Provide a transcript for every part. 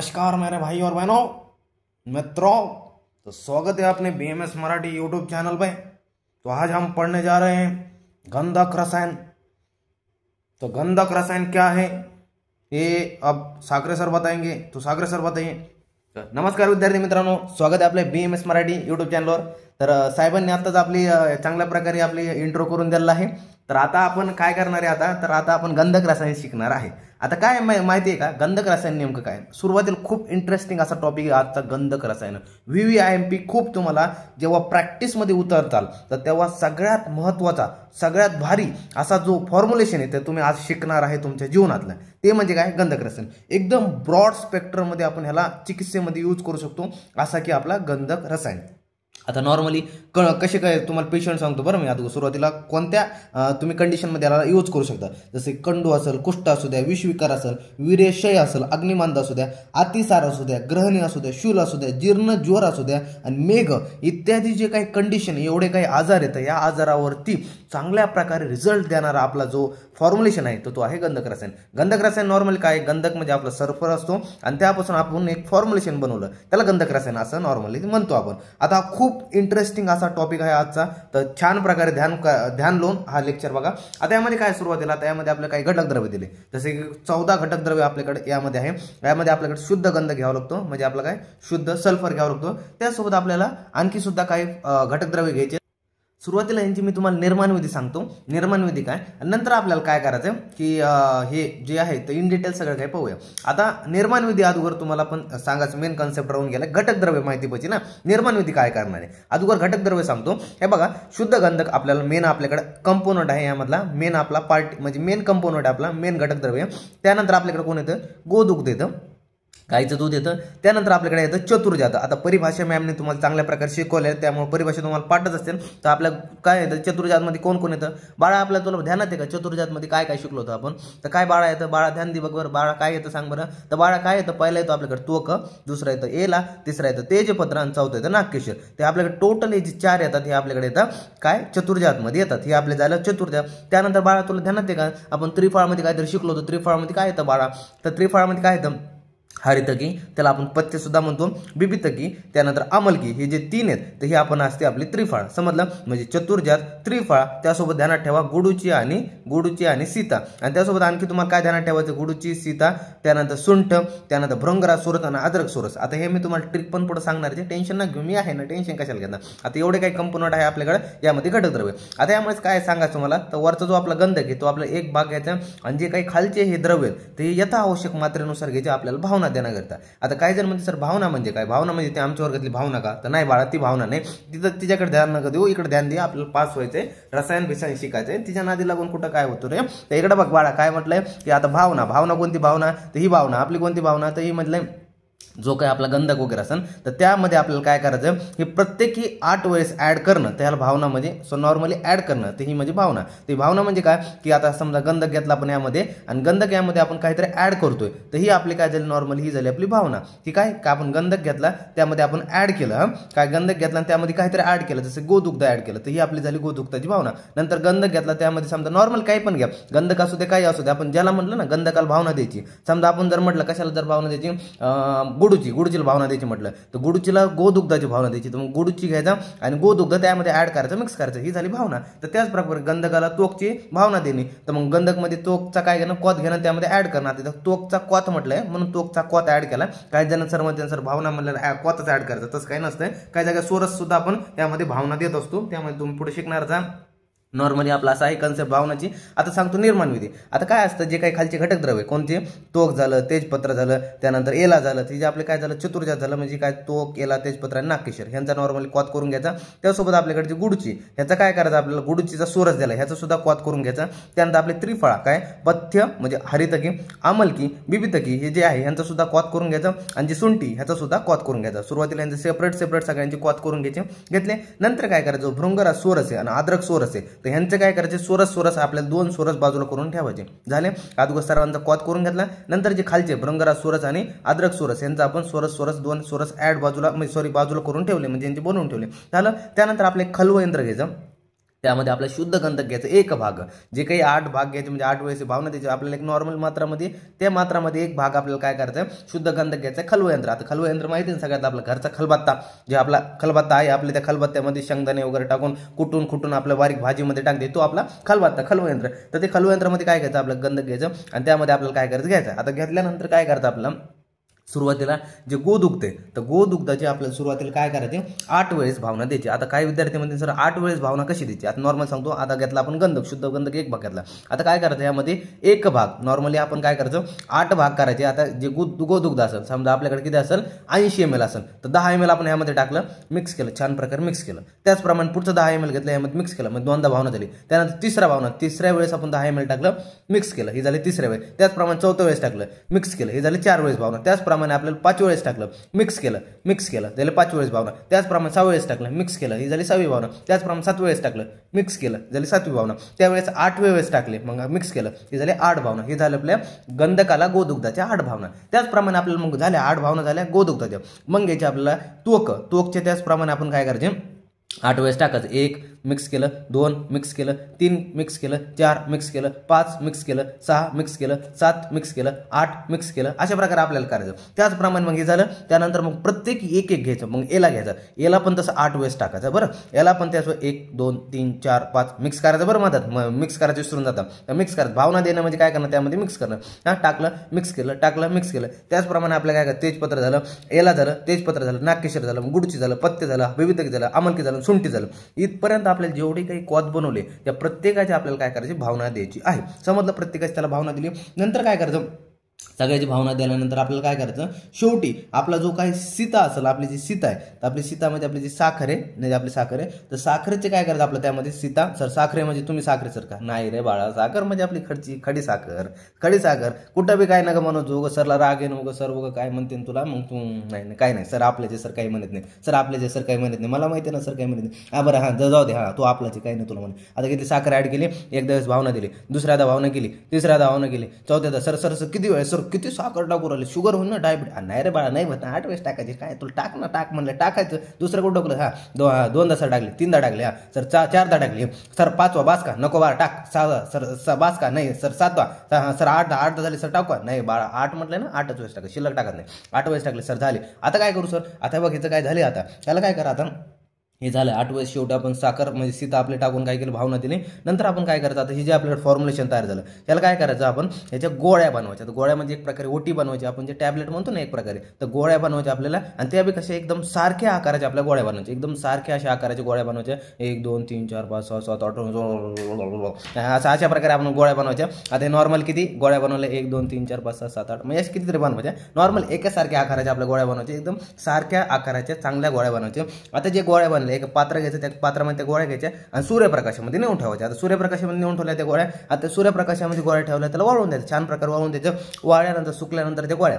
नमस्कार मेरे भाई और बहनों, मित्रों। तो स्वागत है अपने बीएमएस मराठी यूट्यूब चैनल पे। तो आज हम पढ़ने जा रहे हैं गंधक रसायन। तो गंधक रसायन क्या है ये अब साखरे सर बताएंगे। तो साखरे सर बताइए। नमस्कार विद्यार्थी मित्रांनो, स्वागत आहे आपल्या बीएमएस मराठी यूट्यूब चॅनलवर। तर साहेबांनी आताच आपली चांगल्या प्रकारे आपली इंट्रो करून दिलेला आहे। तर आता आपण काय करणार आहे आता आपण गंधक रसायन शिकणार आहे। आता काय माहिती आहे का गंधक रसायन नेमकं काय? सुरुवातीला खूप इंटरेस्टिंग असा टॉपिक आहे आजचा गंधक रसायन। व्हीव्हीआयएमपी खूप तुम्हाला जेव्हा प्रॅक्टिसमध्ये उतरताल तर तेव्हा सगळ्यात महत्त्वाचा सगळ्यात भारी असा जो फॉर्म्युलेशन आहे ते तुम्ही आज शिकणार आहे तुमच्या जीवनातलं। ते म्हणजे काय? गंधक रसायन। एकदम ब्रॉड स्पेक्ट्रममध्ये आपण ह्याला चिकित्सेमध्ये यूज करू शकतो असा की आपला गंधक रसायन। आता नॉर्मली कसे काय तुम्हाला पेशंट सांगतो बरं मी। आता सुरुवातीला कोणत्या तुम्ही कंडिशनमध्ये याला यूज करू शकता, जसे कंडू असेल, कुष्ठ असू द्या, विषविकार असेल, वीर्यक्षय असेल, अग्निमांद असू द्या, अतिसार असू द्या, ग्रहणी असू द्या, शूल असू द्या, जीर्ण ज्वर असू द्या आणि मेघ इत्यादी जे काही कंडिशन एवढे काही आजार आहेत या आजारावरती चांगल्या प्रकारे रिझल्ट देणारा आपला जो फॉर्म्युलेशन आहे तो आहे गंधक रसायन। गंधक रसायन नॉर्मली काय, गंधक म्हणजे आपला सल्फर असतो आणि त्यापासून आपण एक फॉर्म्युलेशन बनवलं त्याला गंधक रसायन असं नॉर्मली म्हणतो आपण। आता खूप इंटरेस्टिंग असा टॉपिक आहे आजचा, तर छान प्रकारे ध्यान लावून हा लेक्चर बघा। आता यामध्ये काय सुरुवातीला आता यामध्ये आपल्याला काही घटक द्रव्य दिले, जसे की 14 घटक द्रव्य आपल्याकडे यामध्ये आहे। यामध्ये आपल्याकडे शुद्ध गंधक घ्यावा लागतो, म्हणजे आपला काय शुद्ध सल्फर घ्यावा लागतो। त्यासोबत आपल्याला आणखी सुद्धा काही घटक द्रव्य घ्यायचे। सुरुवातीला यांची मी तुम्हाला निर्माण विधी सांगतो, निर्माण विधी काय, नंतर आपल्याला काय करायचं की हे जे आहे ते इन डिटेल सगळं काही पाहूया। आता निर्माण विधी अगोदर तुम्हाला पण सांगायचं मेन कॉन्सेप्ट राहून गेला, घटक द्रव्य माहिती पाहिजे ना, निर्माण विधी काय करणार आहे। अगोदर घटक द्रव्य सांगतो। हे बघा, शुद्ध गंधक आपल्याला मेन आपल्याकडे कंपोनंट आहे, यामधला मेन आपला पार्ट म्हणजे मेन कंपोनंट आपला मेन घटक द्रव्य। त्यानंतर आपल्याकडे कोण येतं, गोदुग्ध येतं, गाईचं दूध येतं। त्यानंतर आपल्याकडे येतं चतुर्जात। आता परिभाषा मॅमने तुम्हाला चांगल्या प्रकारे शिकवल्या त्यामुळे परिभाषा तुम्हाला पाठच असते। तर आपल्या काय येतं चतुर्जातमध्ये कोण कोण येतं बाळा, आपल्याला तुला ध्यानात आहे का चतुर्जातमध्ये काय काय शिकलो होतो आपण? तर काय बाळा येतं, बाळा ध्यान दे बघ बरं, बाळा काय येतं सांग बरं। तर बाळा काय येतं, पहिला येतो आपल्याकडे त्वक, दुसरा येतं एला, तिसरा येतं तेजपत्र आणि चौथं येतं नागकेशर। ते आपल्याकडे टोटल हे जे 4 येतात हे आपल्याकडे येतात काय चतुर्जातमध्ये येतात, हे आपले झालं चतुर्जात। त्यानंतर बाळा तुला ध्यानात आहे का आपण त्रिफळामध्ये काहीतरी शिकलो होतो, त्रिफळामध्ये काय येतं बाळा? तर त्रिफळामध्ये काय येतं हरितकी, त्याला आपण पथ्य सुद्धा म्हणतो, बिबितकी, त्यानंतर अमलकी, हे जे 3 आहेत तर हे आपण असते आपली त्रिफळ। समजलं? म्हणजे चतुर्जात, त्रिफळ, त्यासोबत ध्यानात ठेवा गुडूची आणि सीता, आणि त्यासोबत आणखी तुम्हाला काय ध्यानात ठेवायचं, गुडूची, सीता, त्यानंतर सुंठ, त्यानंतर भृंगरा सुरस आणि अद्रक सुरस। आता हे मी तुम्हाला ट्रिक पण पुढे सांगणार आहे, टेन्शन ना घेऊ, मी आहे ना, टेन्शन कशाला घेणार। आता एवढे काही कंपोनंट आहे आपल्याकडे यामध्ये घटक द्रव्य। आता यामुळे काय सांगायचं तुम्हाला, तर वरचा जो आपला गंधक आहे तो आपला एक भाग घ्यायचा आणि जे काही खालचे हे द्रव्य ते यथा आवश्यक मात्रेनुसार घ्यायचे आपल्याला भावना देण्याकरता। आता काही जण म्हणते सर भावना म्हणजे काय? भावना म्हणजे ते आमच्या वर्गातली भावना का? तर नाही बाळा, ती भावना नाही, तिथं तिच्याकडे ध्यान नका देऊ, इकडे ध्यान दे। आपल्याला पास व्हायचंय, रसायन बिसायन शिकायचंय, तिच्या नादी लागून कुठं काय होतं रे। तर इकडे बघ बाळा काय म्हटलंय की आता भावना कोणती भावना, तर ही भावना आपली कोणती भावना, तर ही म्हटलंय जो काही आपला गंधक वगैरे असेल तर त्यामध्ये आपल्याला काय करायचं, हे प्रत्येकी 8 वेळेस ऍड करणं, त्याला भावना म्हणजे सो नॉर्मली ऍड करणं, ते ही म्हणजे भावना। ती भावना म्हणजे काय की आता समजा गंधक घेतला आपण यामध्ये आणि गंधक यामध्ये आपण काहीतरी ऍड करतोय, तर ही आपली काय झाली नॉर्मली, ही झाली आपली भावना। ती काय का आपण गंधक घेतला त्यामध्ये आपण ऍड केलं, काय गंधक घेतला आणि त्यामध्ये काहीतरी ऍड केलं, जसं गोदुग्ध ऍड केलं, तर ही आपली झाली गोदुग्धाची भावना। नंतर गंधक घेतला त्यामध्ये समजा नॉर्मल काही पण घ्या, गंधक असू दे काही असू दे, आपण ज्याला म्हटलं ना गंधकाला भावना द्यायची, समजा आपण जर म्हटलं कशाला जर भावना द्यायची, गुडूची भावना द्यायची म्हटलं तर गुडूचीला गोदुग्धाची भावना द्यायची, तर मग गुडूची घ्यायचा आणि गोदुग्ध त्यामध्ये ऍड करायचं, मिक्स करायचं, ही झाली भावना। तर त्याच प्रकारे गंधकाला तोकची भावना देणे, तर मग गंधकमध्ये तोकचा काय घेणं, क्वाथ घेणं, त्यामध्ये ऍड करणं। तिथं तोकचा क्वाथ म्हटलंय म्हणून तोकचा क्वाथ ऍड केला। काही जण सर म्हणते सर भावना म्हणलं क्वाथच ऍड करायचं, तसं काही नसतंय। काही जागा सोरस सुद्धा आपण यामध्ये भावना देत असतो, त्यामध्ये तुम्ही पुढे शिकणारचा नॉर्मली आपला असा आहे कन्सेप्ट भावनाची। आता सांगतो निर्माण विधी। आता काय असतं, जे काही खालचे घटक द्रव्य कोणते, तोक झालं, तेजपत्र झालं, त्यानंतर एला झालं, ते जे आपले काय झालं चतुर्जात झालं, म्हणजे काय तोक, एला, तेजपत्र आणि नागकेशर, ह्यांचा नॉर्मली क्वाथ करून घ्यायचा। त्यासोबत आपल्याकडे जी गुडची, ह्याचा काय करायचं आपल्याला, गुडचीचा सोरस झाला ह्याचा सुद्धा क्वाथ करून घ्यायचा। त्यानंतर आपले त्रिफळा काय पथ्य म्हणजे हरितकी, अमलकी, बिबितकी हे जे आहे ह्यांचा सुद्धा क्वाथ करून घ्यायचा, आणि जी सुंठी ह्याचा सुद्धा क्वाथ करून घ्यायचा। सुरुवातीला यांचे सेपरेट सगळ्यांची क्वाथ करून घेतले। नंतर काय करायचं, भृंगरा सोरस आहे आणि अद्रक सोरस आहे, तर ह्यांचं काय करायचे, सोरस आपल्याला 2 सोरस बाजूला करून ठेवायचे। झाले, अगोदर सर्वांचा क्वाथ करून घेतला। नंतर जे खालचे भृंगरा सोरस आणि अद्रक सोरस यांचा आपण सोरस 2 सोरस ऍड बाजूला म्हणजे बाजूला करून ठेवले, म्हणजे यांचे बनवून ठेवले। झालं, त्यानंतर आपले खलव यंत्र घ्यायचं, त्यामध्ये आपला शुद्ध गंधक घ्यायचं एक भाग, जे काही 8 भाग घ्यायचे म्हणजे 8 वेळेस भावना द्यायची आपल्याला एक नॉर्मल मात्रामध्ये, त्या मात्रामध्ये एक भाग आपल्याला काय करायचं शुद्ध गंधक घ्यायचं खलवयंत्र. आता खलवयंत्र माहिती आहे सगळ्यात आपला घरचा खलबत्ता, जे आपला खलबत्ता आहे आपल्या त्या खलबत्त्यामध्ये शेंगदाणे वगैरे टाकून कुटून आपल्या बारीक भाजीमध्ये टाकते तो आपला खलबत्ता खलवयंत्र. तर ते खलवयंत्रामध्ये काय घ्यायचं आपलं गंधक घ्यायचं आणि त्यामध्ये आपल्याला काय करायचं घ्यायचं. आता घेतल्यानंतर काय करायचं आपलं सुरुवातीला जे गोद उगते तर गोद उगताची आपल्याला सुरुवातीला काय करायचे 8 वेळेस भावना द्यायची. आता काही विद्यार्थी म्हणते सर 8 वेळेस भावना कशी द्यायची. आता नॉर्मल सांगतो, आता घेतला आपण गंधक शुद्ध गंधक एक भाग घेतला. आता काय करायचं यामध्ये एक भाग नॉर्मली आपण काय करायचं 8 भाग करायचे. आता जे गोद उगत असेल समजा आपल्याकडे किती असेल 80 ml असेल तर 10 ml आपण यामध्ये टाकलं मिक्स केलं छान प्रकारे मिक्स केलं. त्याचप्रमाणे पुढचं 10 ml घेतलं यामध्ये मिक्स केलं मग दोनदा भावना झाली. त्यानंतर तिसऱ्या वेळेस आपण 10 ml टाकलं मिक्स केलं ही झाली तिसऱ्या वेळेस. त्याचप्रमाणे चौथ्या वेळेस टाकलं मिक्स केलं ही झाली 4 वेळेस भावना. त्याचप्रमाणे आपल्याला 5 वेळेस टाकलं मिक्स केलं झाले 5 वेळेस भावना. त्याचप्रमाणे 6 वेळेस टाकलं मिक्स केलं ही झाली 6वी भावना. त्याचप्रमाणे 7 वेळेस टाकलं मिक्स केलं झाली 7वी भावना. त्यावेळेस 8 वेळेस टाकले मग मिक्स केलं ही झाली 8 भावना. हे झालं आपल्या गंधकाला गोदुग्धाच्या 8 भावना. त्याचप्रमाणे आपल्याला मग झाल्या 8 भावना झाल्या गोदुग्धाच्या. मग घ्यायचे आपल्याला त्वकचे त्याचप्रमाणे आपण काय करायचे 8 वेळेस टाकायचं. 1 मिक्स केलं 2 मिक्स केलं 3 मिक्स केलं 4 मिक्स केलं 5 मिक्स केलं 6 मिक्स केलं 7 मिक्स केलं 8 मिक्स केलं. अशा प्रकारे आपल्याला करायचं. त्याचप्रमाणे मग हे झालं. त्यानंतर मग प्रत्येक एक घ्यायचं मग एला घ्यायचं. एला पण तसं 8 वेळेस टाकायचं बरं. याला पण त्यासोबत 1 2 3 4 5 मिक्स करायचं बरं. मधात मिक्स करायचं विसरून जातं. मिक्स करायचं भावना देणं म्हणजे काय करणं त्यामध्ये मिक्स करणं. टाकलं मिक्स केलं. त्याचप्रमाणे आपल्याला काय तेजपत्र झालं एला झालं तेजपत्र झालं नागकेशर झालं गुडची झालं पत्ते झालं विविधकी झालं आमलकी झालं शुंठी झालं. इथपर्यंत आपल्याला जेवढे काही क्वाद बनवले त्या प्रत्येकाची आपल्याला काय करायची भावना द्यायची आहे. समजलं प्रत्येकाची त्याला भावना दिली. नंतर काय करायचं सगळ्याची भावना दिल्यानंतर आपल्याला काय करायचं शेवटी आपला जो काही सीता असेल आपली जी सीता आहे तर आपली सीतामध्ये आपली जी साखर आहे म्हणजे आपली साखर आहे तर साखरेचे काय करायचं आपलं त्यामध्ये सीता सर साखरे म्हणजे तुम्ही साखरे सर का नाही रे बाळा साखर म्हणजे आपली खडी साखर कुठं बी काय नका म्हणू जो सरला राग येणं उगं सर उगं काय म्हणते तुला मग तू नाही काय नाही सर आपल्याचे सर काही म्हणत नाही सर आपल्याचे सर काही म्हणत नाही मला माहिती ना सर काही म्हणत नाही हा बरं हां जाऊ दे हां तू आपल्याचे काही नाही तुला म्हणे. आता किती साखर ॲड केली एकदा वेळेस भावना दिली दुसऱ्यादा भावना केली तिसऱ्यादा भावना केली चौथ्यादा सर किती वेळ सर किती साखर टाकू राहिले शुगर होईल ना डायबिटीज नाही रे बाळा नाही होत 8 वेळेस टाकायची काय तुला टाक म्हणलं टाकायचं दुसरं कुठं टाकलं हा 2दा सर टाकले 3दा टाकले हा सर 4दा टाकले सर 5वा बास का नको बाळा टाक 6वा सर बास का नाही सर 7वा सर 8दा झाले सर टाकू नाही बाळा 8 म्हटलं ना 8च वेळेस टाका शिल्लक टाकत नाही 8 वेळेस टाकले सर झाले. आता काय करू सर आता बघ हिचं काय झाले आता त्याला काय करा आता हे झालं 8 वेळेस शेवटी आपण साखर म्हणजे सीता आपले टाकून काय केलं भावना दिली. नंतर आपण काय करायचं आता हे जे आपल्याला फॉर्म्युलेशन तयार झालं त्याला काय करायचं आपण ह्याच्या गोळ्या बनवायच्या. तर गोळ्या म्हणजे एक प्रकारे ओटी बनवायची आपण जे टॅबलेट म्हणतो ना एक प्रकारे तर गोळ्या बनवायच्या आपल्याला आणि त्या बी कशा एकदम सारख्या आकाराच्या आपल्या गोळ्या बनवायच्या एकदम सारख्या अशा आकाराच्या गोळ्या बनवायच्या 1 2 3 4 5 6 7 8 अशा प्रकारे आपण गोळ्या बनवायच्या. आता नॉर्मल किती गोळ्या बनवल्या 1 2 3 4 5 6 7 8 म्हणजे कितीतरी बनवायच्या नॉर्मल एकासारख्या आकाराच्या आपल्या गोळ्या बनवायच्या एकदम सारख्या आकाराच्या चांगल्या गोळ्या बनवायच्या. आता जे गोळ्या बनल्या एक पात्र घ्यायचं त्या पात्रामध्ये त्या गोळ्या घ्यायच्या आणि सूर्यप्रकाशामध्ये नेऊन ठेवायच्या. आता सूर्यप्रकाशामध्ये नेऊन ठेवल्या त्या गोळ्या आता सूर्यप्रकाशामध्ये गोळ्या ठेवल्या त्याला वाळवून द्यायचं छान प्रकारे वाळवून द्यायचं. वाळल्यानंतर सुकल्यानंतर त्या गोळ्या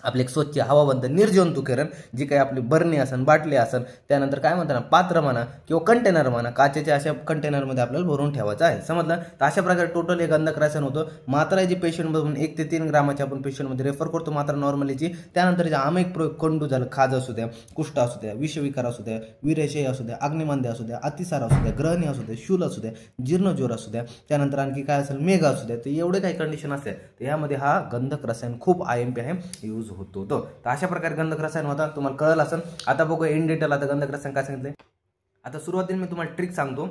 आपले एक स्वच्छ हवाबंद निर्जंतुकीकरण जी काही आपली बरणी असन बाटली असन त्यानंतर काय म्हणतात ना पात्र म्हणा किंवा कंटेनर म्हणा काचेच्या अशा कंटेनरमध्ये आपल्याला भरून ठेवायचं आहे. समजलं. तर अशा प्रकारे टोटल हे गंधक रसायन होतं. मात्रा जी पेशंटमधून 1 ते 3 ग्रामाची आपण पेशंटमध्ये रेफर करतो मात्रा नॉर्मलीची. त्यानंतर जे आमेक प्रयोग खंडू झालं खाज असू द्या कुष्ठ असू द्या विषविकार असू द्या वीरशय असू द्या अग्निमांद्य असू द्या अतिसार असू द्या ग्रहणी असू द्या शूल असू द्या जीर्णज्वर असू द्या त्यानंतर आणखी काय असेल मेघ असू द्या तर एवढे काही कंडिशन असते तर यामध्ये हा गंधक रसायन खूप IMP आहे यूज होतो. तर अशा प्रकारे गंधक रसायन होता तुम्हाला कळलं असेल. आता बघूया इन डिटेल आता गंधक रसायन काय सांगितले. आता सुरुवातीला मी तुम्हाला ट्रिक सांगतो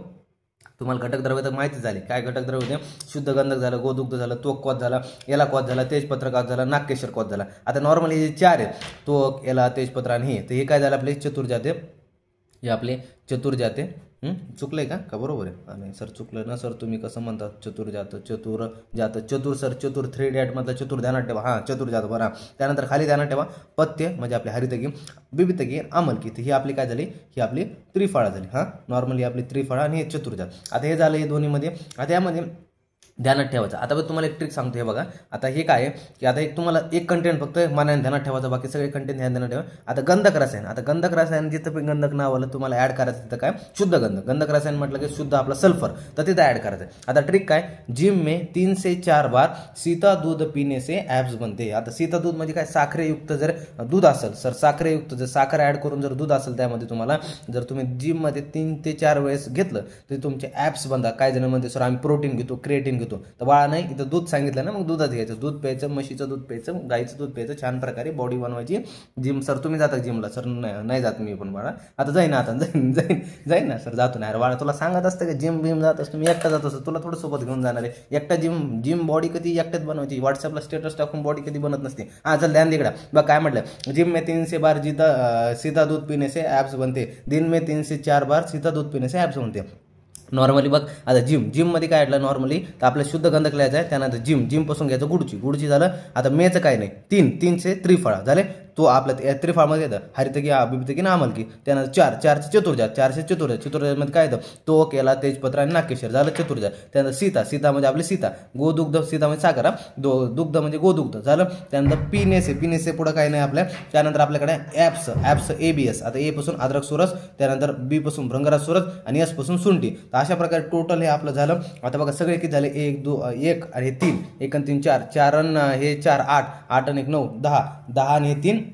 तुम्हाला घटक द्रव्य तर माहिती झाली काय घटक द्रव्य होते शुद्ध गंधक झालं गोदुग्ध झालं त्वक क्वाद झाला याला क्वाद झाला तेजपत्र क्वाद झाला नागकेशर क्वाद झाला. आता नॉर्मली हे 4 आहेत त्वक याला तेजपत्र आणि हे तर हे काय झालं आपले चतुर्जाते हे आपले चतुर्जाते चुकलंय का बरोबर आहे नाही सर चुकलं ना सर तुम्ही कसं म्हणतात चतुर सर चतुर 3 डॅटमधला चतुर ध्यानात ठेवा हां चतुर्जात बरं. त्यानंतर खाली ध्यानात ठेवा पथ्य म्हणजे आपली हरितगी विविधगी आमलकी ही आपली काय झाली ही आपली त्रिफळा झाली हां नॉर्मली आपली त्रिफळा आणि हे चतुर्जात. आता हे झालं हे दोन्हीमध्ये. आता यामध्ये ध्यानात ठेवायचं। आता बघ तुम्हाला एक ट्रिक सांगतो, हे बघा आता हे काय आहे की आता एक तुम्हाला एक कंटेंट फक्त मनाने ध्यानात ठेवायचं, बाकी सगळे कंटेंट ध्यानात ठेवा। आता गंधक रसायन, आता गंधक रसायन जिथं पण गंधक नाव आलं तुम्हाला ऍड करायचं तिथं काय शुद्ध गंधक रसायन म्हटलं की शुद्ध आपला सल्फर, तर तिथं ऍड करायचं। आता ट्रिक काय, जिम में 3 से 4 बार सीता दूध पीने से ऍब्स बनते। आता सीता दूध म्हणजे काय, साखरेयुक्त जर दूध असेल सर, साखरेयुक्त जर साखर ऍड करून जर दूध असेल त्यामध्ये तुम्हाला जर तुम्ही जिम मध्ये 3 ते 4 वेळेस घेतलं तर तुमचे ऍप्स बनतात। काय जण म्हणते सर आम्ही प्रोटीन घेतो, क्रिएटिन घेतो, तर बाळा नाही, इथं दूध सांगितलं ना, मग दुधात घ्यायचं, दूध प्यायचं, म्हशीचं दूध प्यायचं, गाईचं दूध प्यायचं, छान प्रकारे बॉडी बनवायची। जिम सर तुम्ही जाता जिमला? सर नाही जात मी पण बाळा, आता जाईन, आता जाईन ना सर, जातो नाही बाळा, तुला सांगत असतं की जिम बिम जात असतो, मी एकटा जात असतो, तुला थोडं सोबत घेऊन जाणार आहे एकटा? जिम बॉडी कधी एकट्यात बनवायची, व्हॉट्सअपला स्टेटस टाकून बॉडी कधी बनत नसते। हा चल ध्यान दिकडा बघ काय म्हटलं, जिम में 3 से 4 बार सीता दूध पीने से ऍब्स बनते, दिन में 3 से 4 बार सीता दूध पीने से ऍब्स बनते। नॉर्मली बघ आता जिम मध्ये काय ऐकलं नॉर्मली, तर आपल्या शुद्ध गंधक लिहायचं आहे, त्यानंतर जिम पासून घ्यायचं गुडची झालं। आता मेचं काय नाही, 3 से त्रिफळा झाले, तो आपल्या त्रिफळामध्ये येतं हरितकी, बिबतकी आणि आमलकी, त्यानंतर 4 से चतुर्जात काय येतं, तो केला, तेजपत्र आणि नागेश्वर झालं चतुर्जात। त्यानंतर सीता म्हणजे आपली सीता, गोदुग्ध, सीता म्हणजे साखर, दुग्ध म्हणजे गोदुग्ध झालं। त्यानंतर पिनेसे पुढे काय नाही आपल्या, त्यानंतर आपल्याकडे ऍप्स ABS, आता ए पासून अद्रक सुरस, त्यानंतर बी पासून भृंगराज सुरस आणि एस पासून सुंठी, तर अशा प्रकारे टोटल हे आपलं झालं। आता बघा सगळे किती झाले, 1 आणि 3, 1 आणि 3 4 हे 4 8 आणि 1 9 10 आणि हे 3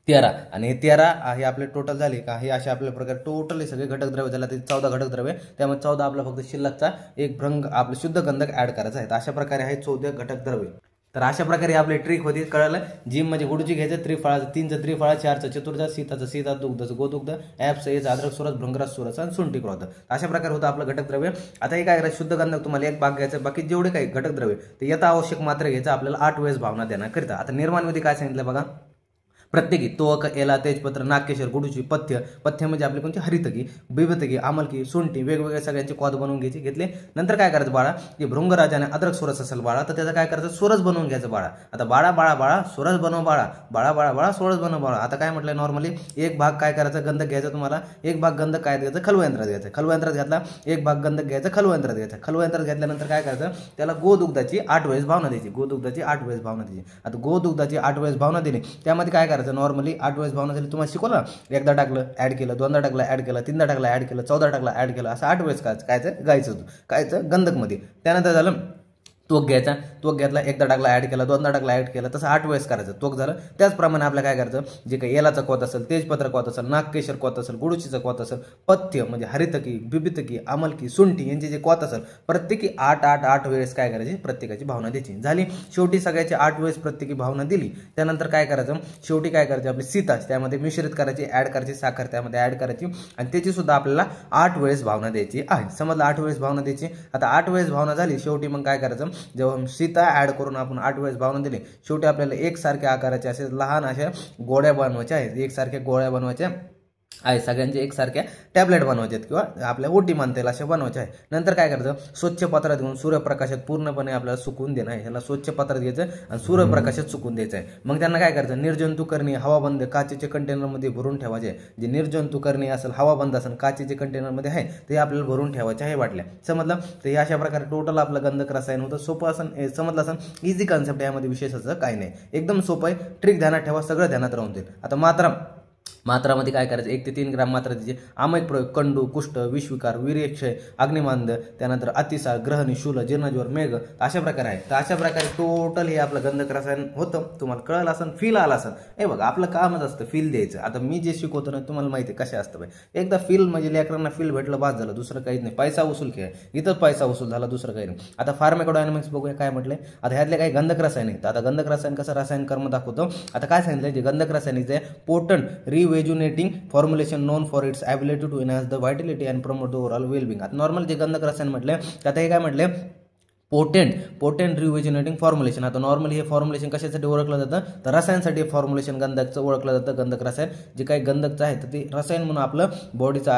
13 आणि हे 13 हे आपले टोटल झाले का, हे अशा आपल्या प्रकारे टोटल हे सगळे घटक द्रव्य झाले, ते 14 घटक द्रव्य, त्यामुळे 14 आपला फक्त शिल्लकचा एक भ्रंग आपलं शुद्ध गंधक ऍड करायचा आहे। तर अशा प्रकारे आहे 14 घटक द्रव्य। तर अशा प्रकारे आपली ट्रिक होती, कळलं? जिम म्हणजे गुडची घ्यायचं, त्रिफळाचं 3चं त्रिफळा, 4चं चतुर्जात, सीता, दुग्धचं गोदुग्ध, ऍप्स एज अद्रक सुरस, भृंगराज सुरस आणि सुंठी होतं। अशा प्रकारे होतं आपलं घटक द्रव्य। आता हे काय करायचं, शुद्ध गंधक तुम्हाला एक भाग घ्यायचा, बाकी जेवढे काही घटक द्रव्य ते यथा आवश्यक मात्र घ्यायचं आपल्याला 8 वेळेस भावना देण्याकरिता। आता निर्माणमध्ये काय सांगितलं बघा, प्रत्येकी तोक, एला, तेजपत्र, नागकेशर, गुडूची, पथ्य म्हणजे आपले कोणते, हरितकी, बिभतकी, आमलकी, सुंठी, वेगवेगळे सगळ्यांचे क्वाद बनवून घेतले। नंतर काय करायचं बाळा, की भृंगराज आणि अद्रक सुरस असेल बाळा, तर त्याचं काय करायचं, सुरस बनवून घ्यायचं बाळा। आता बाळा सुरस बनव बाळा सुरस बनव बाळा। आता काय म्हटलं नॉर्मली, एक भाग काय करायचं, गंधक घ्यायचं तुम्हाला, एक भाग गंधक काय घ्यायचं, खलवयंत्रात घ्यायचं, खलवयंत्रात घेतला, एक भाग गंधक घ्यायचं, खलवयंत्रात घ्यायचं, खलवयंत्रात घेतल्यानंतर काय करायचं, त्याला गोदुग्धाची 8 वेळेस भावना द्यायची, गोदुग्धाची 8 वेळेस भावना द्यायची। आता गोदुग्धाची 8 वेळेस भावना दिली, त्यामध्ये काय करायचं, नॉर्मली 8 वेळेस भावना झाली, तुम्हाला शिकवलं, एकदा टाकलं ऍड केलं, दोनदा टाकलं ऍड केलं, तीनदा टाकलं ऍड केलं, 14 टाकलं ऍड केलं, असं 8 वेळेस कायचं गायचं गंधक मध्ये। त्यानंतर झालं तोक घ्यायचा, तोक घेतला, एकदा टाकला ऍड केला, दोनदा टाकला ऍड केला, तसं 8 वेळेस करायचं तोक झालं। त्याचप्रमाणे आपल्या काय करायचं, जे काही एलाचा क्वात असेल, तेजपत्र क्वात असेल, नागकेशर क्वात असेल, गुडुचीचा क्वात असेल, पथ्य म्हणजे हरितकी, बिबितकी, आमलकी, सुंठी यांचे जे क्वात असेल, प्रत्येकी 8 वेळेस काय करायची, प्रत्येकाची भावना द्यायची। झाली, शेवटी सगळ्याची 8 वेळेस प्रत्येकी भावना दिली, त्यानंतर काय करायचं, शेवटी काय करायचं, आपली सीता त्यामध्ये मिश्रित करायची, ऍड करायची, साखर त्यामध्ये ऍड करायची आणि त्याची सुद्धा आपल्याला 8 वेळेस भावना द्यायची आहे। समजलं, 8 वेळेस भावना द्यायची। आता 8 वेळेस भावना झाली, शेवटी मग काय करायचं, जेव्हा सीता ऍड करून आपण 8 वेळेस भावना दिली, शेवटी आपल्याला एकसारख्या आकाराचे असे लहान अशा गोळ्या बनवायच्या आहेत, एकसारख्या गोळ्या बनवायच्या आहे, सगळ्यांचे एकसारख्या टॅबलेट बनवायचे किंवा आपल्या ओटी मानता येईल अशा बनवायचे आहे। नंतर काय करायचं, स्वच्छ पात्रात घेऊन सूर्यप्रकाशात पूर्णपणे आपल्याला सुकून देणं आहे, ह्याला स्वच्छ पात्रात घ्यायचं आणि सूर्यप्रकाशात सुकून द्यायचं आहे। मग त्यांना काय करायचं, निर्जंतुकरणी हवाबंद काचेच्या कंटेनरमध्ये भरून ठेवायचे, जे निर्जंतुकरणी असेल, हवाबंद असेल, काचेच्या कंटेनरमध्ये आहे ते आपल्याला भरून ठेवायचे आहे बाटल्या। समजलं, तर हे अशा प्रकारे टोटल आपलं गंधक रसायन होतं। सोपं असं समजलं असं, इझी कॉन्सेप्ट, यामध्ये विशेष असं काही नाही, एकदम सोपं आहे। ट्रिक ध्यानात ठेवा, सगळं ध्यानात राहून जाईल। आता मात्रामध्ये काय करायचं, 1 ते 3 ग्राम मात्रा द्यायची। आमक प्रयोग, कंडू, कुष्ठ, विषविकार, वीर्यक्षय, अग्निमांद, त्यानंतर अतिसार, ग्रहणी, शूल, जीर्णज्वर, मेघ, अशा प्रकारे आहे। तर अशा प्रकारे टोटल हे आपलं गंधक रसायन होतं। तुम्हाला कळलं असेल, फील आला असेल, हे बघा आपलं कामच असतं फील द्यायचं। आता मी जे शिकवतो ना, तुम्हाला माहिती आहे कशा असतं, एकदा फील म्हणजे लेकरांना फील भेटलं बाद झालं, दुसरं काहीच नाही, पैसा वसूल खेळ, इथंच पैसा वसूल झाला, दुसरं काही नाही। आता फार्माकोडायनॅमिक्स बघूया काय म्हटलंय, आता ह्यातले काही गंधक रसायन आहेत। आता गंधक रसायन कसं रसायन कर्म दाखवतो, आता काय सांगितलं, जे गंधक रसायनिक पोटंट रिवेजुनेटिंग formulation known for its ability to enhance the vitality and promote the overall well-being। आता नॉर्मल जे गंधक रसायन म्हटले, आता हे काय म्हटले, पोटेंट रिव्हिजनेटिंग फॉर्म्युलेशन। आता नॉर्मली हे फॉर्म्युलेशन कशासाठी ओळखलं जातं, तर रसायनसाठी फॉर्म्युलेशन गंधकचं ओळखलं जातं। गंधक रसायन जे काही गंधकचं आहे तर ते रसायन म्हणून आपलं बॉडीचं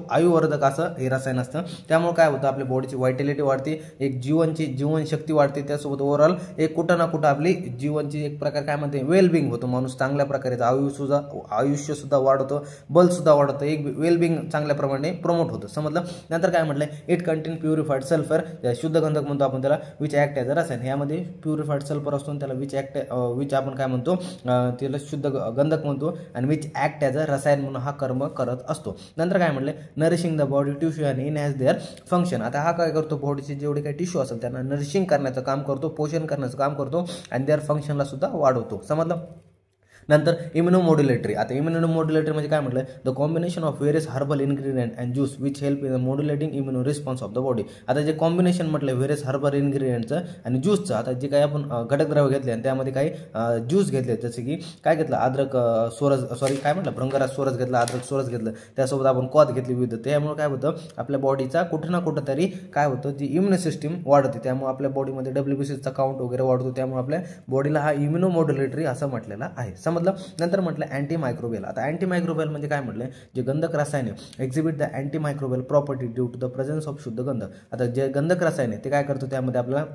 आयुवर्धक असं हे रसायन असतं। त्यामुळे काय होतं, आपल्या बॉडीची व्हायटॅलिटी वाढते, एक जीवनशक्ती वाढते, त्यासोबत ओव्हरऑल एक कुठं ना कुठं आपली जीवनची एक प्रकार काय म्हणते, वेलबिंग होतं, माणूस चांगल्या प्रकारे आयुष्य सुद्धा वाढतं, बल सुद्धा वाढतं, एक वेलबिंग चांगल्या प्रमाणे प्रमोट होतं। समजलं, नंतर काय म्हटलंय, इट कंटेन प्युरिफाईड सल्फर, शुद्ध गंधक म्हणतो आपण त्याला विच ॲक्ट ॲज अ रसायन. यामध्ये प्युरिफाईड सल्फर असतो त्याला विच आपण काय म्हणतो त्याला शुद्ध गंधक म्हणतो आणि विच ॲक्ट ॲज अ रसायन म्हणून हा कर्म करत असतो. नंतर काय म्हटलं नरिशिंग द बॉडी टिश्यू आणि इन हॅज देअर फंक्शन. आता हा काय करतो बॉडीचे जेवढे काही टिश्यू असेल त्यांना नरिशिंग करण्याचं काम करतो, पोषण करण्याचं काम करतो आणि देअर फंक्शनला सुद्धा वाढवतो. समजलं. नंतर इम्युनोमॉड्युलेटरी. आता इम्युनोमॉड्युलेटरी म्हणजे काय म्हटलं the combination of various herbal ingredient and juice which help in modulating immuno response of the body. आता जे कॉम्बिनेशन म्हटलं व्हेरियस हर्बल इन्ग्रेडियंटचं आणि ज्यूसचं, आता जे काही आपण घटकद्रव्य घेतले आणि त्यामध्ये काही ज्यूस घेतले जसे की काय घेतलं अद्रक भृंगराज सोरस घेतला, अद्रक सोरस घेतलं, त्यासोबत आपण क्वाथ घेतली विविध. त्यामुळे काय होतं आपल्या बॉडीचा कुठं ना कुठं तरी काय होतं जी इम्युन सिस्टीम वाढते, त्यामुळे आपल्या बॉडीमध्ये WBCचा काउंट वगैरे वाढतो, त्यामुळे आपल्या बॉडीला हा इम्युनोमॉड्युलेटरी असं म्हटलेला आहे. समजलं. नंतर म्हटलं अँटी मायक्रोबियल. आता अँटी मायक्रोबियल म्हणजे काय म्हटलं जे गंधक रसायने exhibit the antimicrobial property due to the presence of शुद्ध गंधक. आता जे गंधक रसायने ते काय करतो त्यामध्ये आपल्याला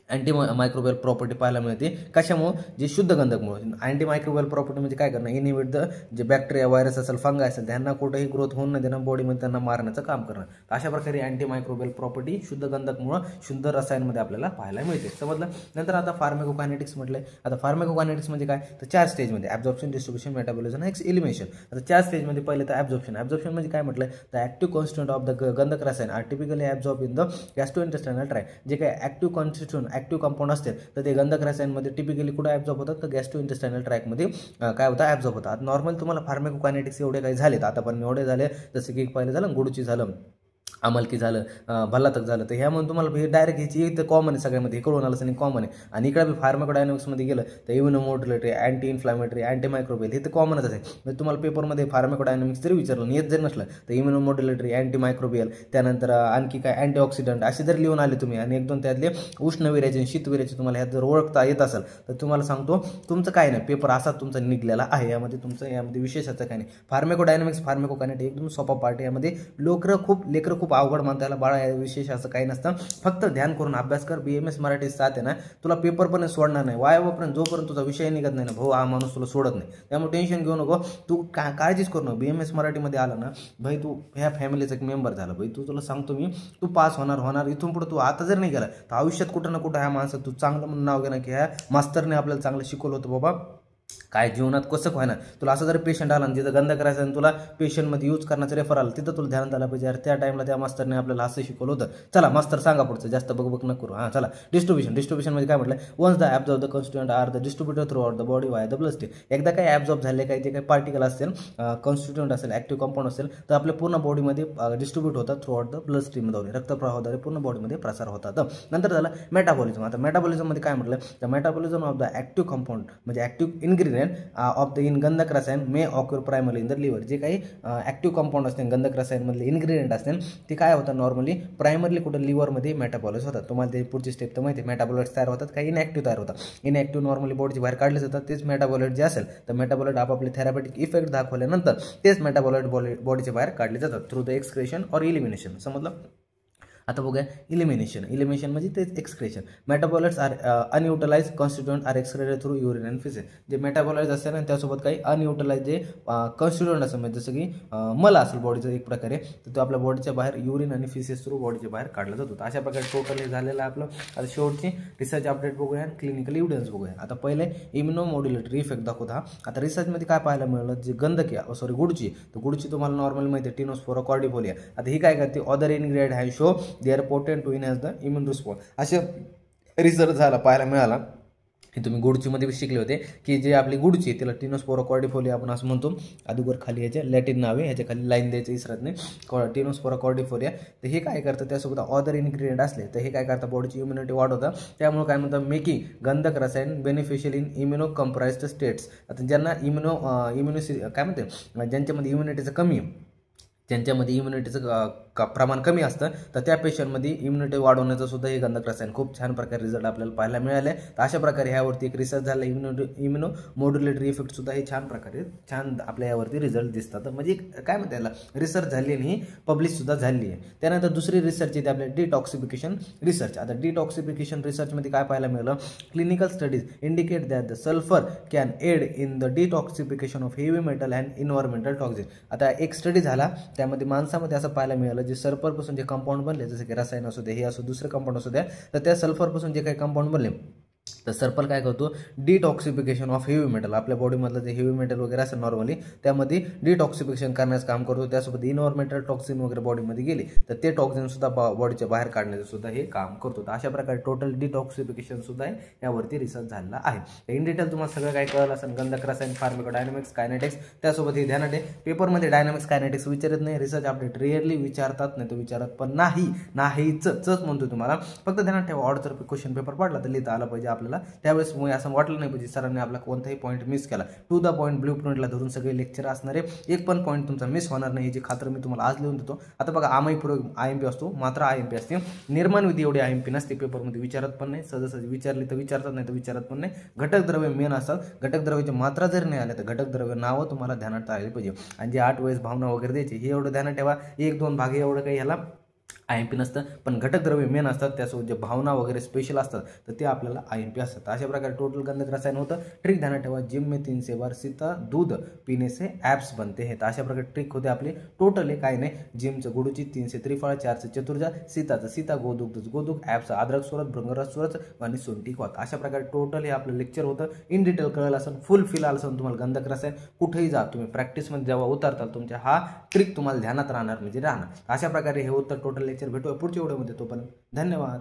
अँटी मायक्रोबियल प्रॉपर्टी पाहायला मिळते. कशामुळे जे शुद्ध गंधकमुळे. अँटी मायक्रोबियल प्रॉपर्टी म्हणजे काय करणं इनिबिट द जे बॅक्टेरिया व्हायरस असेल फंगाय असेल त्यांना कुठेही ग्रोथ होऊन न देणं, बॉडीमध्ये त्यांना मारण्याचं काम करणं. अशा प्रकारे अँटी मायक्रोबियल प्रॉपर्टी शुद्ध गंधकमुळे शुद्ध रसायनमध्ये आपल्याला पाहायला मिळते. समजलं. नंतर आता फार्मेकोकायनेटिक्स म्हटलंय. आता फार्मेकोकायनेटिक्स म्हणजे काय तर 4 स्टेजमध्ये ॲब्झॉर्प्शन, डिस्ट्रिब्युशन, मेटाबॉलिझम, एलिमिनेशन. आता 4 स्टेजमध्ये पहिले तर ॲब्झॉर्प्शन. ॲब्झॉर्प्शन म्हणजे काय म्हटलं the active constituent of the Gandhak Rasayan are typically absorb in the gastrointestinal tract. जे काही ॲक्टिव्ह कॉन्स्टिट्यूएंट ॲक्टिव्ह कंपाऊंड असते तर ते गंधक रसायनमध्ये टिपिकली कुठे ॲब्झॉर्ब होतात तर गॅस्ट्रोइंटेस्टायनल ट्रॅकमध्ये काय होतं ॲब्झॉर्ब होतात. आता नॉर्मल तुम्हाला फार्मेकोकायनेटिक्स एवढे काही झालेत आतापर्यंत एवढे झाले जसं की पहिलं झालं गुडची झालं, अमलकी झालं, भल्लातक झालं, तर ह्यामध्ये तुम्हाला हे डायरेक्ट ह्याची तर कॉमन आहे सगळ्यामध्ये, हे कळून आलं आणि कॉमन आहे. आणि इकडे फार्माकोडायनॉमिक्समध्ये गेलं तर इम्युनोमॉड्युलेटरी, अँटी इन्फ्लॅमेटरी, अँटी मायक्रोबियल हे तर कॉमनच आहे. म्हणजे तुम्हाला पेपरमध्ये फार्माकोडायनॉमिक्स जरी विचारलं येत जरी नसलं तर इम्युनोमॉड्युलेटरी, अँटी मायक्रोबियल, त्यानंतर आणखी काय अँटीऑक्सिडंट असे जर लिहून आले तुम्ही आणि 1-2 त्यातले उष्णविरेचन, शीतविरेचन तुम्हाला ह्यात जर ओळखता येत असेल तर तुम्हाला सांगतो तुमचं काय नाही पेपर असा तुमचा निघलेला आहे. यामध्ये विशेषाचं काय नाही. फार्माकोडायनॉमिक्स, फार्माकोकायनेटिक्स एकदम सोपा पार्ट आहे. यामध्ये लेकरं खूप अवघड म्हणता याला बाळा, विशेष असं काही नसतं. फक्त ध्यान करून अभ्यास कर. BMS मराठी 7 आहे ना तुला पेपर पण सोडणार नाही वायापर्यंत, जोपर्यंत तुझा विषय निघत नाही ना भाऊ हा माणूस तुला सोडत नाही. त्यामुळे टेन्शन घेऊ नको, तू काळजीच करू नको. BMS मराठीमध्ये आला ना भाई तू ह्या फॅमिलीचा एक मेंबर झाला भाई, तुला सांगतो मी तू पास होणार. इथून पुढे तू आता जर नाही गेला तर आयुष्यात कुठं ना कुठं ह्या माणसात तू चांगलं म्हणून नाव घेणार की ह्या मास्तरने आपल्याला चांगलं शिकवलं होतं बाबा. काय जीवनात कसं व्हायना तुला असं जर पेशंट आला आणि जिथं गंधक करायचं आणि तुला पेशंटमध्ये यूज करण्याचं रेफर आलं तिथं तुला ध्यानात आलं पाहिजे. त्या टाईमला त्या मास्तरने आपल्याला असं शिकवलं होतं. चला मास्तर सांगा पुढचं, जास्त बघ न करू. हां चला. डिस्ट्रिब्युशन म्हणजे काय म्हटलं once the absorb the constituent are the distributed throughout the body by the bloodstream. एकदा काही ॲब्झॉर्ब झाले काही जे काही पार्टिकल असेल, कॉन्स्टिट्यूएंट असेल, ॲक्टिव्ह कंपाऊंड असेल तर आपल्या पूर्ण बॉडीमध्ये डिस्ट्रीब्यूट होतात थ्रू आउट द ब्लड स्ट्रीमद्वारे, रक्तप्रवाहाद्वारे पूर्ण बॉडीमध्ये प्रसार होतात. नंतर झालं मेटाबॉलिझम. आता मेटाबॉलिझममध्ये काय म्हटलं the metabolism of the active compound म्हणजे active ingredient of the in Gandhak Rasayan may occur primary in the liver. जे काही ॲक्टिव्ह कंपाऊंड असते गंधक रसायनमधले इन्ग्रेडियंट असते ते काय होतात नॉर्मली प्रायमरली कुठं लिव्हरमध्ये मेटाबॉलाइज होतात. तुम्हाला ते पुढची स्टेप तर माहिती आहे. मेटाबॉलाइट्स तयार होतात, काही इनॅक्टिव्ह तयार होतात. इनॅक्टिव्ह नॉर्मली बॉडीची बाहेर काढले जातात. तेच मेटाबॉलाइट जे असेल तर मेटाबॉलाइट आपापले थेरॅपेटिक इफेक्ट दाखवल्यानंतर तेच मेटाबॉलाइट बॉडीच्या बाहेर काढले जातात थ्रू द एक्सक्रेशन और इलिमिनेशन. समजलं. आता बघूया इलिमिनेशन म्हणजे तेच excretion. Metabolites are unutilize constituent are excreted through urine and faeces. जे मेटाबॉलाइज असते ना त्यासोबत काही अनयुटिलाइज जे कॉन्स्टिट्यूएंट असेल म्हणजे जसं की मल असेल बॉडीचं एक प्रकारे तर तो आपल्या बॉडीच्या बाहेर युरिन आणि फिसेस थ्रू बॉडीच्या बाहेर काढला जातो. अशा प्रकारे टोटल हे झालेलं आहे आपलं. आता शेवटची रिसर्च अपडेट बघूया आणि क्लिनिकल एव्हिडन्स बघूया. आता पहिले इम्युनोमॉड्युलेटरी इफेक्ट दाखवता. आता रिसर्चमध्ये काय पाहायला मिळालं जे गंधक आहे गुडची, तर गुडची तुम्हाला नॉर्मल माहिती आहे टिनोस्पोरा कॉर्डिफोलिया. आता ही काय करते other ingredient have show they are potent to enhance the immune response. असे रिसर्च झाला पाहायला मिळाला. हे तुम्ही गुडचीमध्ये शिकले होते की जे आपली गुडची तिला टिनोस्पोरा कॉर्डिफोलिया आपण असं म्हणतो. अगोदर खाली ह्याचे लॅटिन नाव आहे, ह्याच्या खाली लाईन द्यायचं इसरत नाही टिनोस्पोरा कॉर्डिफोलिया. तर हे काय करतं त्यासोबत अदर इन्ग्रेडियंट असले तर हे काय करतं बॉडीची इम्युनिटी वाढवतं. त्यामुळे काय म्हणतात मेकिंग गंधक रसायन beneficial in immuno comprised states. आता ज्यांना काय म्हणते ज्यांच्यामध्ये इम्युनिटीचं कमी आहे, ज्यांच्यामध्ये इम्युनिटीचं प्रमाण कमी असतं तर त्या पेशंटमध्ये इम्युनिटी वाढवण्याचं सुद्धा हे गंधक रसायन खूप छान प्रकारे रिझल्ट आपल्याला पाहायला मिळाले. तर अशा प्रकारे ह्यावरती एक रिसर्च झाला इम्युनोमॉड्युलेटरी इफेक्ट सुद्धा हे छान आपल्या यावरती रिझल्ट दिसतात. म्हणजे काय म्हणते याला रिसर्च झाली आणि ही पब्लिश सुद्धा झाली आहे. त्यानंतर दुसरी रिसर्च येते आपल्या डिटॉक्सिफिकेशन रिसर्च. आता डिटॉक्सिफिकेशन रिसर्चमध्ये काय पाहायला मिळालं clinical studies indicate that the sulphur can aid in the detoxification of heavy metal and environmental toxin. आता एक स्टडी झाला त्यामध्ये माणसामध्ये असं पाहायला मिळालं, जे सल्फरपासून जे कंपाऊंड बनले, जसं की रसायन असू दे, हे असो दुसरे कंपाऊंड असू द्या, तर त्या सल्फरपासून जे काही कंपाऊंड बनले, तर सल्फर काय करतो, डिटॉक्सिफिकेशन ऑफ हेवी मेटल, आपल्या बॉडीमधलं जे हेवी मेटल वगैरे असेल नॉर्मली त्यामध्ये डिटॉक्सिफिकेशन करण्याचं काम करतो. त्यासोबत इन्व्हायरमेंटल टॉक्सिन वगैरे बॉडीमध्ये गेले तर ते टॉक्सिन सुद्धा बॉडीच्या बाहेर काढण्याचं सुद्धा हे काम करतो. तर अशा प्रकारे टोटल डिटॉक्सिफिकेशन सुद्धा आहे यावरती रिसर्च झालेला आहे. इन डिटेल तुम्हाला सगळं काय कळलं असेल, गंधक रसायन, फार्माकोडायनॅमिक्स, कायनेटिक्स. त्यासोबत हे ध्यानात आहे, पेपरमध्ये डायनॅमिक्स कायनेटिक्स विचारत नाही, रिसर्च अपडेट रिअरली विचारतात, नाही तर विचारत पण नाहीच म्हणतो तुम्हाला. फक्त ध्यानात ठेवा, ऑड जर क्वेश्चन पेपर पडला तर लिहिता आला पाहिजे आपल्याला. त्यावेळेस असं वाटलं नाही पाहिजे सरांनी आपला कोणताही पॉईंट मिस केला. टू द पॉईंट ब्ल्यू प्रिंटला धरून सगळे लेक्चर असणारे, एक पण पॉईंट तुमचा मिस होणार नाही याची खात्री मी तुम्हाला आज लिहून देतो. आता बघा, आमाईपूर्वक IMP असतो, मात्र IMP असते. निर्माण विधी एवढी IMP नसते, पेपरमध्ये विचारत पण नाही. सहज विचारली तर विचारतात, नाही तर विचारत पण नाही. घटक द्रव्य मेन असतात, घटक द्रव्याची मात्रा जर नाही आल्या तर घटक द्रव्य नावं तुम्हाला ध्यानात आली पाहिजे. आणि जे 8 वेळेस भावना वगैरे द्यायची हे एवढं ध्यानात ठेवा. 1-2 भाग एवढं काही ह्याला IMP नसतं, पण घटक द्रव्य मेन असतात. त्यासोबत जे भावना वगैरे स्पेशल असतात तर ते आपल्याला IMP असतात. अशा प्रकारे टोटल गंधक रसायन होतं. ट्रिक ध्यानात ठेवा, जिम में 3 से बार सीता दूध पीने से ॲप्स बनते हैं. तर अशा प्रकारे ट्रिक होते आपली. टोटल हे काय नाही, जिमचं गुडूची, 3 से त्रिफळा, 4 से चतुर्जा, सीताचं सीता, गोदुग, ॲप्स अद्रक सुरत, भृंगरस सुरत आणि सोंटी क्वात. अशा प्रकारे टोटल हे आपलं लेक्चर होतं. इन डिटेल कळलं असेल, फुल फील आलं असेल तुम्हाला गंधक रसायन. कुठेही जा तुम्ही प्रॅक्टिसमध्ये जेव्हा उतरताल तुमच्या हा ट्रिक तुम्हाला ध्यानात राहणार म्हणजे राहणार. अशा प्रकारे हे होतं टोटल लेक्चर. भेटूया पुढच्या व्हिडिओमध्ये, तोपर्यंत धन्यवाद.